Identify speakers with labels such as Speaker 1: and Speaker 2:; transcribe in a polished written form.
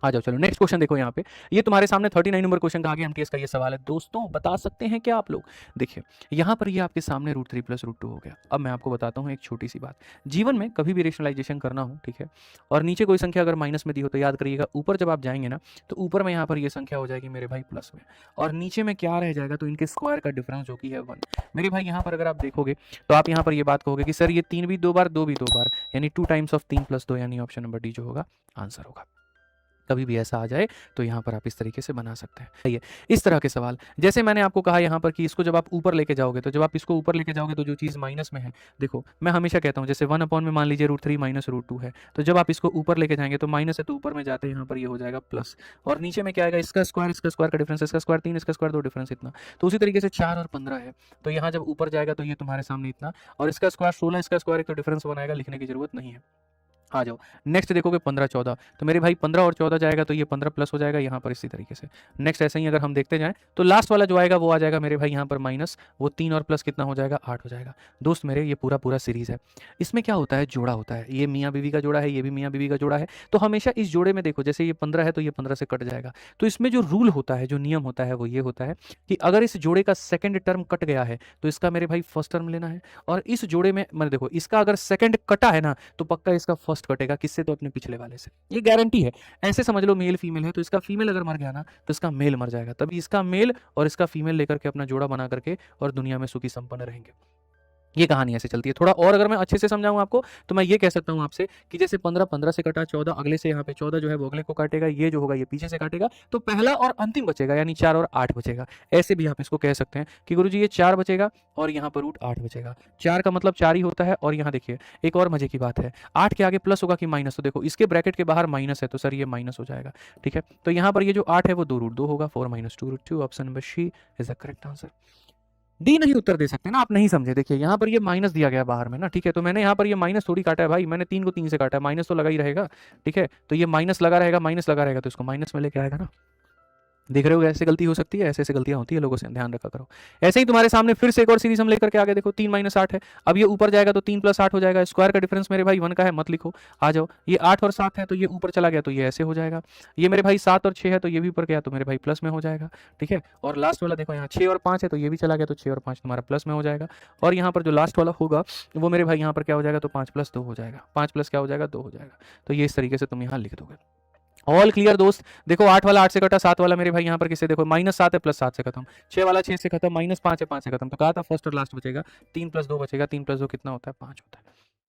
Speaker 1: आ जाओ चलो next question देखो यहाँ पे, ये तुम्हारे सामने 39 नंबर क्वेश्चन का आगे एमटीएस का ये सवाल है। दोस्तों बता सकते हैं क्या आप लोग? देखिए यहाँ पर ये आपके सामने √3 + √2 हो गया। अब मैं आपको बताता हूँ एक छोटी सी बात, जीवन में कभी भी रेशनलाइजेशन करना हो, ठीक है, और नीचे कोई संख्या अगर माइनस में दी हो तो याद करिएगा ऊपर जब आप जाएंगे ना तो ऊपर में यहाँ पर ये संख्या हो जाएगी मेरे भाई प्लस में, और नीचे में क्या रह जाएगा तो इनके स्क्वायर का डिफरेंस जो कि है 1। मेरे भाई यहाँ पर अगर आप देखोगे तो आप यहाँ पर ये बात कहोगे कि सर ये 3 भी 2 बार, 2 भी 2 बार, यानी 2 टाइम्स ऑफ 3 + 2, यानी ऑप्शन नंबर डी जो होगा आंसर होगा। कभी भी ऐसा आ जाए तो यहाँ पर आप इस तरीके से बना सकते हैं। सही है, इस तरह के सवाल जैसे मैंने आपको कहा यहाँ पर कि इसको जब आप ऊपर लेके जाओगे, तो जब आप इसको ऊपर लेके जाओगे तो जो चीज़ माइनस में है, देखो मैं हमेशा कहता हूँ जैसे 1/में मान लीजिए √3 - √2 है, तो जब आप इसको ऊपर लेके जाएंगे तो माइनस है तो ऊपर में जाते हैं यहाँ पर ये हो जाएगा प्लस, और नीचे में क्या आएगा इसका स्क्वायर का डिफरेंस, इसका स्क्वायर 3, इसका स्क्वायर 2, डिफरेंस इतना। तो उसी तरीके से 4 और 15 है, तो यहाँ जब ऊपर जाएगा तो ये तुम्हारे सामने इतना, और इसका स्क्वायर 16, इसका स्क्वायर एक तो डिफरेंस 1 आएगा, लिखने की जरूरत नहीं है। आ जाओ नेक्स्ट देखोगे 15 14, तो मेरे भाई 15 और 14 जाएगा तो ये 15 प्लस हो जाएगा यहाँ पर इसी तरीके से। नेक्स्ट ऐसे ही अगर हम देखते जाएं तो लास्ट वाला जो आएगा वो आ जाएगा मेरे भाई यहाँ पर माइनस, वो 3 और प्लस कितना हो जाएगा 8 हो जाएगा। दोस्त मेरे ये पूरा पूरा सीरीज है, इसमें क्या होता है जोड़ा होता है, ये मियाँ बीवी का जोड़ा है, ये भी मियाँ बीवी का जोड़ा है, तो हमेशा इस जोड़े में देखो जैसे ये 15 है तो ये 15 से कट जाएगा, तो इसमें जो रूल होता है, जो नियम होता है वो ये होता है कि अगर इस जोड़े का सेकंड टर्म कट गया है तो इसका मेरे भाई फर्स्ट टर्म लेना है, और इस जोड़े में मैंने देखो इसका अगर सेकंड कटा है ना तो पक्का इसका फर्स्ट कटेगा, किससे तो अपने पिछले वाले से, ये गारंटी है। ऐसे समझ लो मेल फीमेल है तो इसका फीमेल अगर मर गया ना तो इसका मेल मर जाएगा, तभी इसका मेल और इसका फीमेल लेकर के अपना जोड़ा बना करके और दुनिया में सुखी संपन्न रहेंगे। ये कहानी ऐसे चलती है। थोड़ा और अगर मैं अच्छे से समझाऊं आपको तो मैं ये कह सकता हूं आपसे कि जैसे 15 15 से कटा 14, अगले से यहाँ पे 14 जो है वो अगले को काटेगा, ये जो होगा ये पीछे से काटेगा, तो पहला और अंतिम बचेगा, यानी 4 और 8 बचेगा। ऐसे भी आप इसको कह सकते हैं कि गुरुजी ये 4 बचेगा और यहाँ पर √8 बचेगा। 4 का मतलब 4 ही होता है, और यहाँ देखिए एक और मजे की बात है, 8 के आगे प्लस होगा कि माइनस, तो देखो इसके ब्रैकेट के बाहर माइनस है तो सर ये माइनस हो जाएगा, ठीक है। तो यहाँ पर ये जो 8 है वो 2 √2 होगा, 4 - 2 √2, option number C is the correct answer. D नहीं उत्तर दे सकते ना, आप नहीं समझे। देखिए यहाँ पर ये माइनस दिया गया बाहर में ना, ठीक है, तो मैंने यहाँ पर ये माइनस थोड़ी काटा है भाई, मैंने 3 को 3 से काटा है, माइनस तो लगा ही रहेगा, ठीक है, तो ये माइनस लगा रहेगा, माइनस लगा रहेगा तो इसको माइनस में लेके आएगा ना। देख रहे हो ऐसे गलती हो सकती है, ऐसे ऐसे गलतियां होती है, लोगों से ध्यान रखा करो। ऐसे ही तुम्हारे सामने फिर से एक और सीरीज हम लेकर के आगे, देखो 3 - 8 है, अब ये ऊपर जाएगा तो 3 + 8 हो जाएगा, स्क्वायर का डिफरेंस मेरे भाई 1 का है, मत लिखो, आ जाओ। ये 8 और 7 है तो ये ऊपर चला गया तो ये ऐसे हो जाएगा, ये मेरे भाई 7 और 6 है तो ये भी ऊपर गया तो मेरे भाई प्लस में हो जाएगा, ठीक है। और लास्ट वाला देखो यहाँ 6 और 5 है तो ये भी चला गया तो 6 और 5 तुम्हारा प्लस में हो जाएगा, और यहाँ पर जो लास्ट वाला होगा वो मेरे भाई यहाँ पर क्या हो जाएगा तो 5 + 2 हो जाएगा, 5 प्लस क्या हो जाएगा 2 हो जाएगा। तो ये इस तरीके से तुम यहाँ लिख दोगे। ऑल क्लियर दोस्त। देखो 8 वाला 8 से कटा, 7 वाला मेरे भाई यहाँ पर किससे, देखो -7 है +7 से खत्म, 6 वाला 6 से खत्म, -5 है 5 से खत्म, तो कहा था फर्स्ट और लास्ट बचेगा, 3 + 2 बचेगा, 3 + 2 कितना होता है 5 होता है।